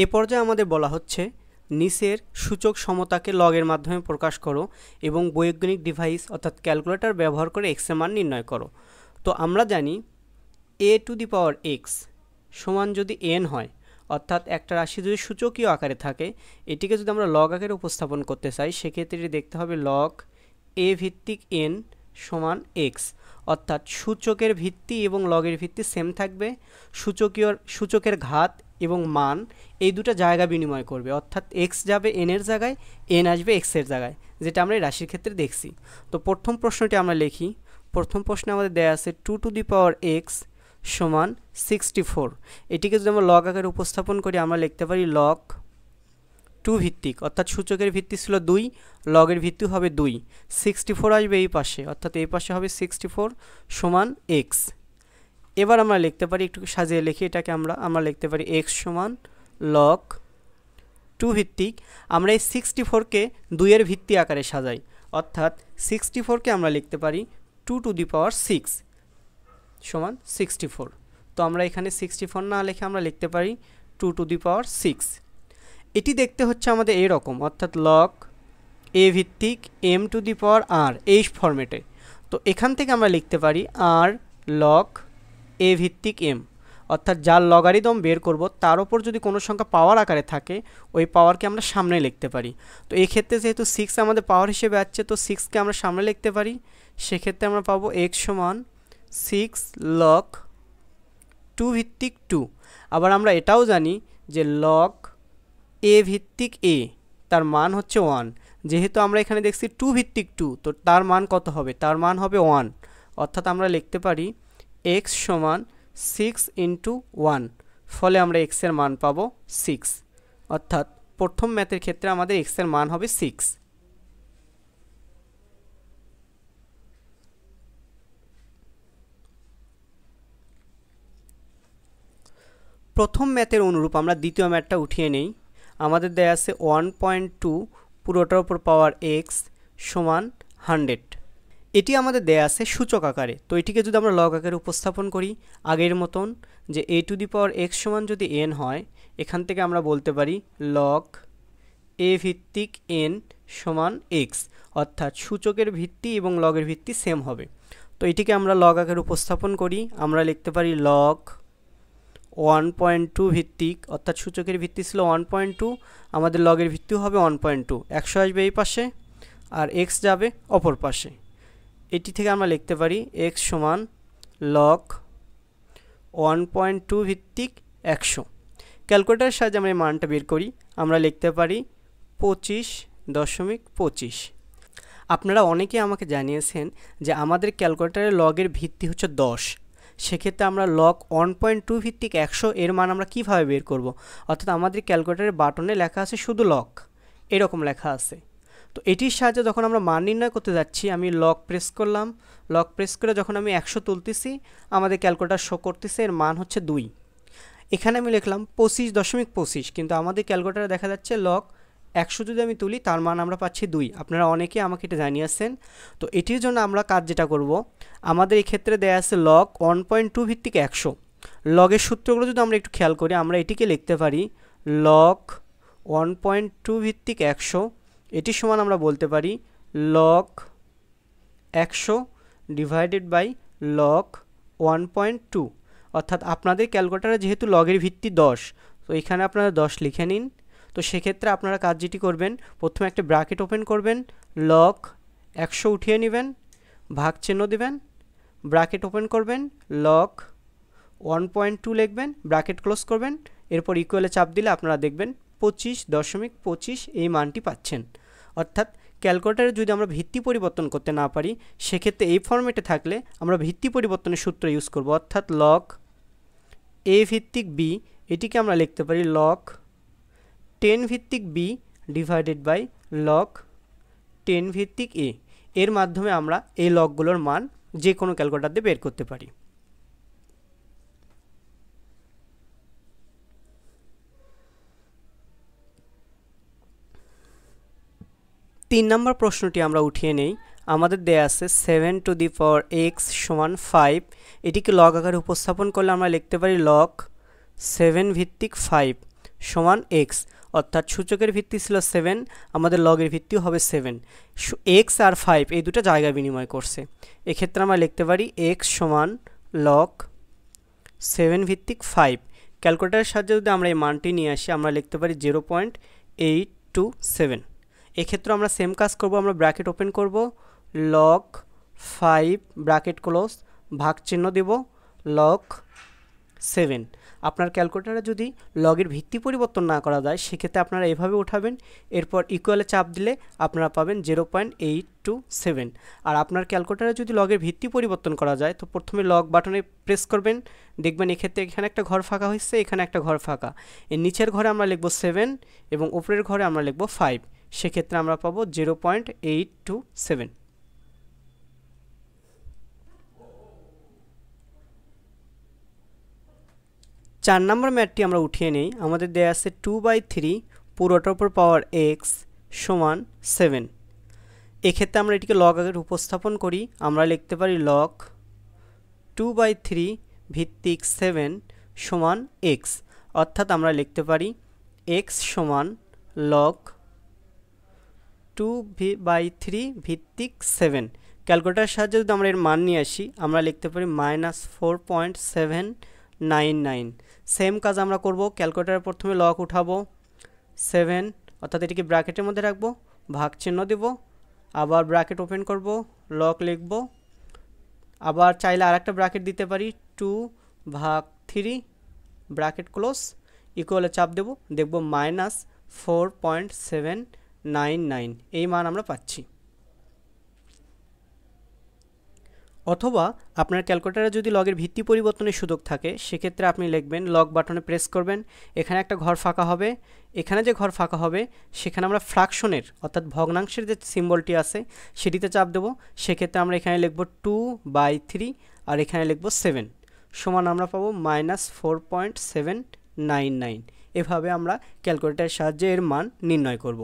এ পর্যায়ে আমাদের বলা হচ্ছে নিচের সূচক সমতাকে লগের মাধ্যমে প্রকাশ করো এবং বৈজ্ঞানিক ডিভাইস অর্থাৎ ক্যালকুলেটর ব্যবহার করে এক্স এর মান নির্ণয় করো। তো আমরা জানি a to the power x সমান যদি n হয়, অর্থাৎ একটা রাশি যদি সূচকীয় আকারে থাকে, এটিকে যদি আমরা লগ আকারে উপস্থাপন করতে চাই সেক্ষেত্রে দেখতে হবে লগ a ভিত্তিক n সমান x, অর্থাৎ সূচকের ভিত্তি এবং লগের ভিত্তি সেম থাকবে, সূচকের ঘাত এবং মান এই দুটো জায়গা বিনিময় করবে, অর্থাৎ x যাবে n এর জায়গায়, n আসবে x এর জায়গায়, যেটা আমরা এই রাশির ক্ষেত্রে দেখছি। তো প্রথম প্রশ্নটি আমরা লিখি। প্রথম প্রশ্নে আমাদের দেয়া আছে 2 টু দি পাওয়ার x সমান 64। এটিকে যদি আমরা লগ আকারে উপস্থাপন করি আমরা লিখতে পারি লগ 2 ভিত্তিক, অর্থাৎ সূচকের ভিত্তি ছিল 2, লগের ভিত্তি হবে 2, 64 আসবে এই পাশে, অর্থাৎ এই পাশে হবে 64 সমান x। এবার আমরা লিখতে পারি, একটু সাজিয়ে লিখি এটাকে, আমরা লিখতে পারি x সমান লগ 2 ভিত্তিক, আমরা এই 64কে 2 এর ভিত্তি আকারে সাজাই, অর্থাৎ 64কে আমরা লিখতে পারি 2 টু দি পাওয়ার 6 সমান 64। তো আমরা এখানে 64 না লিখে আমরা লিখতে পারি 2 টু দি পাওয়ার 6। এটি দেখতে হচ্ছে আমাদের এরকম, অর্থাৎ লগ a ভিত্তিক m to the power r এই ফরম্যাটে। তো এখান থেকে আমরা লিখতে পারি r লগ a ভিত্তিক m, অর্থাৎ যার লগারিদম বের করব তার উপর যদি কোনো সংখ্যা পাওয়ার আকারে থাকে ওই পাওয়ারকে আমরা সামনে লিখতে পারি। তো এই ক্ষেত্রে যেহেতু 6 আমাদের পাওয়ার হিসেবে আসছে, তো 6কে আমরা সামনে লিখতে পারি, সেক্ষেত্রে আমরা পাবো x সমান 6 লগ 2 ভিত্তিক 2। আবার আমরা এটাও জানি যে লগ a ভিত্তিক a তার মান হচ্ছে 1, যেহেতু আমরা এখানে দেখছি 2 ভিত্তিক 2, তো তার মান কত হবে? তার মান হবে 1, অর্থাৎ আমরা লিখতে পারি x সমান 6 ইন্টু 1, ফলে আমরা x এর মান পাবো 6, অর্থাৎ প্রথম ম্যাথের ক্ষেত্রে আমাদের x এর মান হবে 6। প্রথম ম্যাথের অনুরূপ আমরা দ্বিতীয় ম্যাথটা উঠিয়ে নেই। আমাদের দেয়া আছে 1.2 পুরোটার উপর পাওয়ার x সমান 100। এটি আমাদের দেয়া আছে সূচক আকারে। তো এটিকে যদি আমরা লগ আকারে উপস্থাপন করি আগের মতন, যে a to the power x সমান যদি n হয়, এখান থেকে আমরা বলতে পারি লগ a ভিত্তিক n সমান x, অর্থাৎ সূচকের ভিত্তি এবং লগের ভিত্তি সেম হবে। তো এটিকে আমরা লগ আকারে উপস্থাপন করি, আমরা লিখতে পারি লগ 1.2 ভিত্তিক, অর্থাৎ সূচকের ভিত্তি ছিল 1.2, আমাদের লগের ভিত্তিও হবে 1.2, 100 আসবে এই পাশে আর x যাবে অপর পাশে। এটি থেকে আমরা লিখতে পারি x সমান লগ 1.2 ভিত্তিক 100। ক্যালকুলেটরের সাহায্যে আমরা এই মানটা বের করি, আমরা লিখতে পারি 25.25। আপনারা অনেকে আমাকে জানিয়েছেন যে আমাদের ক্যালকুলেটরের লগের ভিত্তি হচ্ছে 10, সেক্ষেত্রে আমরা লগ 1.2 ভিত্তিক 100 এর মান আমরা কিভাবে বের করব? অর্থাৎ আমাদের ক্যালকুলেটরের বাটনে লেখা আছে শুধু লগ, এরকম লেখা আছে। তো এটির সাহায্যে যখন আমরা মান নির্ণয় করতে যাচ্ছি, আমি লগ প্রেস করলাম, লগ প্রেস করে যখন আমি 100 তুলতেছি আমাদের ক্যালকুলেটর শো করতেছে এর মান হচ্ছে 2। এখানে আমি লিখলাম 25.25, কিন্তু আমাদের ক্যালকুলেটরে দেখা যাচ্ছে লগ 100 যদি আমি তুলি তার মান আমরা পাচ্ছি 2। আপনারা অনেকে আমাকে এটা জানিয়েছেন। তো এটির জন্য আমরা কাজ যেটা করব, আমাদের এই ক্ষেত্রে দেয়া আছে লগ 1.2 ভিত্তিক 100। লগের সূত্রগুলো যদি আমরা একটু খেয়াল করি, আমরা এটিকে লিখতে পারি লগ 1.2 ভিত্তিক 100, এটি সমান আমরা বলতে পারি লগ 100 ডিভাইডেড বাই লগ 1.2, অর্থাৎ আপনাদের ক্যালকুলেটরে যেহেতু লগের ভিত্তি 10, তো এখানে আপনারা 10 লিখে নিন। তো সেক্ষেত্রে আপনারা কাজ যেটি করবেন, প্রথমে একটা ব্র্যাকেট ওপেন করবেন, লগ 100 উঠিয়ে নেবেন, ভাগ চিহ্ন দিবেন, ব্র্যাকেট ওপেন করবেন, লগ 1.2 লিখবেন, ব্র্যাকেট ক্লোজ করবেন, এরপর ইকুয়ালে চাপ দিলে আপনারা দেখবেন 25.25 এই মানটি পাচ্ছেন। অর্থাৎ ক্যালকুলেটরে যদি আমরা ভিত্তি পরিবর্তন করতে না পারি, সেক্ষেত্রে এই ফরম্যাটে থাকলে আমরা ভিত্তি পরিবর্তনের সূত্র ইউজ করব, অর্থাৎ লগ a ভিত্তিক b, এটিকে আমরা লিখতে পারি লগ 10 ভিত্তিক b ডিভাইডেড বাই লগ 10 ভিত্তিক a। এর মাধ্যমে আমরা এই লগগুলোর মান যে কোনো ক্যালকুলেটর দিয়ে বের করতে পারি। 3 নম্বর প্রশ্নটি আমরা উঠিয়ে নেই। আমাদের দেয়া আছে 7 টু দি পাওয়ার x সমান 5। এটিকে লগ আকারে উপস্থাপন করলে আমরা লিখতে পারি লগ 7 ভিত্তিক 5 সমান এক্স, অর্থাৎ সূচকের ভিত্তি ছিল 7, আমাদের লগের ভিত্তিও হবে 7। এক্স আর 5 এই দুটো জায়গা বিনিময় করছে। এক্ষেত্রে আমরা লিখতে পারি এক্স সমান লগ 7 ভিত্তিক 5। ক্যালকুলেটারের সাহায্যে যদি আমরা এই মানটি নিয়ে আসি, আমরা লিখতে পারি 0.827। এক্ষেত্রে আমরা সেম কাজ করব, আমরা ব্র্যাকেট ওপেন করব, লগ 5 ব্র্যাকেট ক্লোজ, ভাগ চিহ্ন দেব, লগ 7। আপনার ক্যালকুলেটারে যদি লগের ভিত্তি পরিবর্তন না করা যায়, সেক্ষেত্রে আপনারা এভাবে উঠাবেন, এরপর ইকুয়ালে চাপ দিলে আপনারা পাবেন 0.827। আর আপনার ক্যালকুলেটারে যদি লগের ভিত্তি পরিবর্তন করা যায়, তো প্রথমে লগ বাটনে প্রেস করবেন, দেখবেন এক্ষেত্রে এখানে একটা ঘর ফাঁকা হয়েছে, এখানে একটা ঘর ফাঁকা। এর নিচের ঘরে আমরা লিখব 7 এবং উপরের ঘরে আমরা লিখব 5, সেক্ষেত্রে আমরা পাবো 0.827। 4 নম্বর ম্যাথটি আমরা উঠিয়ে নেই। আমাদের দেয়া আছে 2/3 পুরোটার উপর পাওয়ার এক্স সমান 7। এক্ষেত্রে আমরা এটিকে লগ আকারে উপস্থাপন করি, আমরা লিখতে পারি লগ 2/3 ভিত্তিক 7 সমান এক্স, অর্থাৎ আমরা লিখতে পারি এক্স সমান লগ 2/3 ভিত্তিক 7। ক্যালকুলেটারের সাহায্যে যদি আমরা এর মান নিয়ে আসি, আমরা লিখতে পারি -4.799। সেম কাজ আমরা করব, ক্যালকুলেটারে প্রথমে লগ উঠাবো 7, অর্থাৎ এটিকে ব্র্যাকেটের মধ্যে রাখবো, ভাগ চিহ্ন দেব, আবার ব্র্যাকেট ওপেন করব, লগ লিখব, আবার চাইলে আরেকটা ব্র্যাকেট দিতে পারি 2/3 ব্র্যাকেট ক্লোজ, ইকুয়ালে চাপ দেব, দেখব -4.799 এই মান আমরা পাচ্ছি। অথবা আপনার ক্যালকুলেটারে যদি লগের ভিত্তি পরিবর্তনের সুযোগ থাকে, সেক্ষেত্রে আপনি লিখবেন, লগ বাটনে প্রেস করবেন, এখানে একটা ঘর ফাঁকা হবে, এখানে যে ঘর ফাঁকা হবে সেখানে আমরা ফ্র্যাকশনের অর্থাৎ ভগ্নাংশের যে সিম্বলটি আছে সেটিতে চাপ দেব, সেক্ষেত্রে আমরা এখানে লিখব 2/3 আর এখানে লিখব 7 সমান আমরা পাবো -4.799। এভাবে আমরা ক্যালকুলেটারের সাহায্যে এর মান নির্ণয় করব।